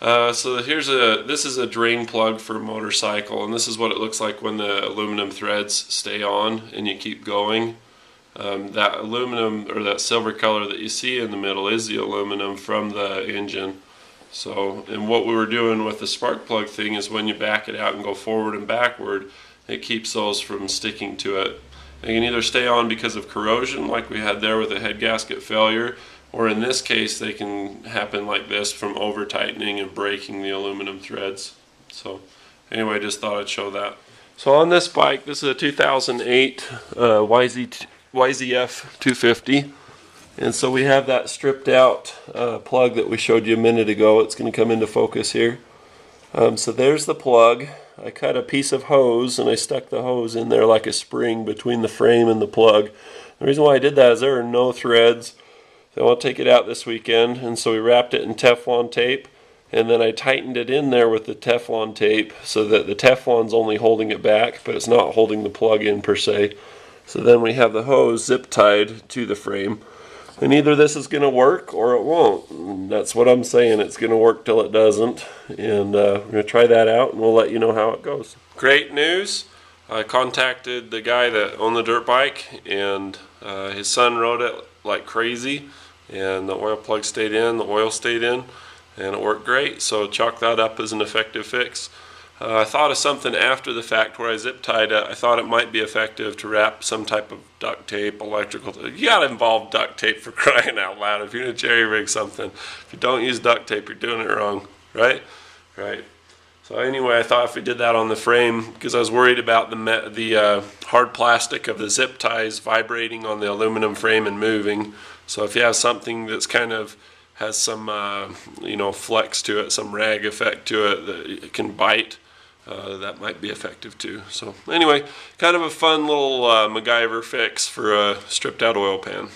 So this is a drain plug for a motorcycle, and this is what it looks like when the aluminum threads stay on and you keep going. That aluminum, or that silver color that you see in the middle, is the aluminum from the engine. So, and what we were doing with the spark plug thing is when you back it out and go forward and backward, it keeps those from sticking to it. They can either stay on because of corrosion, like we had there with a head gasket failure, or in this case they can happen like this from over tightening and breaking the aluminum threads. So anyway, I just thought I'd show that. So on this bike, this is a 2008 YZF250, and so we have that stripped out plug that we showed you a minute ago. It's going to come into focus here. So there's the plug. I cut a piece of hose and I stuck the hose in there like a spring between the frame and the plug. The reason why I did that is there are no threads. So I want to take it out this weekend, and so we wrapped it in Teflon tape, and then I tightened it in there with the Teflon tape so that the Teflon's only holding it back, but it's not holding the plug in per se. So then we have the hose zip tied to the frame. And either this is going to work or it won't. And that's what I'm saying. It's going to work till it doesn't. And we're going to try that out, and we'll let you know how it goes. Great news. I contacted the guy that owned the dirt bike, and his son rode it like crazy. And the oil plug stayed in, the oil stayed in, and it worked great. So chalk that up as an effective fix. I thought of something after the fact where I zip tied it. I thought it might be effective to wrap some type of duct tape, electrical tape. You gotta involve duct tape, for crying out loud. If you're gonna jerry rig something, if you don't use duct tape, you're doing it wrong, right? Right. So anyway, I thought if we did that on the frame, because I was worried about the hard plastic of the zip ties vibrating on the aluminum frame and moving. So if you have something that's kind of has some flex to it, some rag effect to it that it can bite, that might be effective too. So anyway, kind of a fun little MacGyver fix for a stripped out oil pan.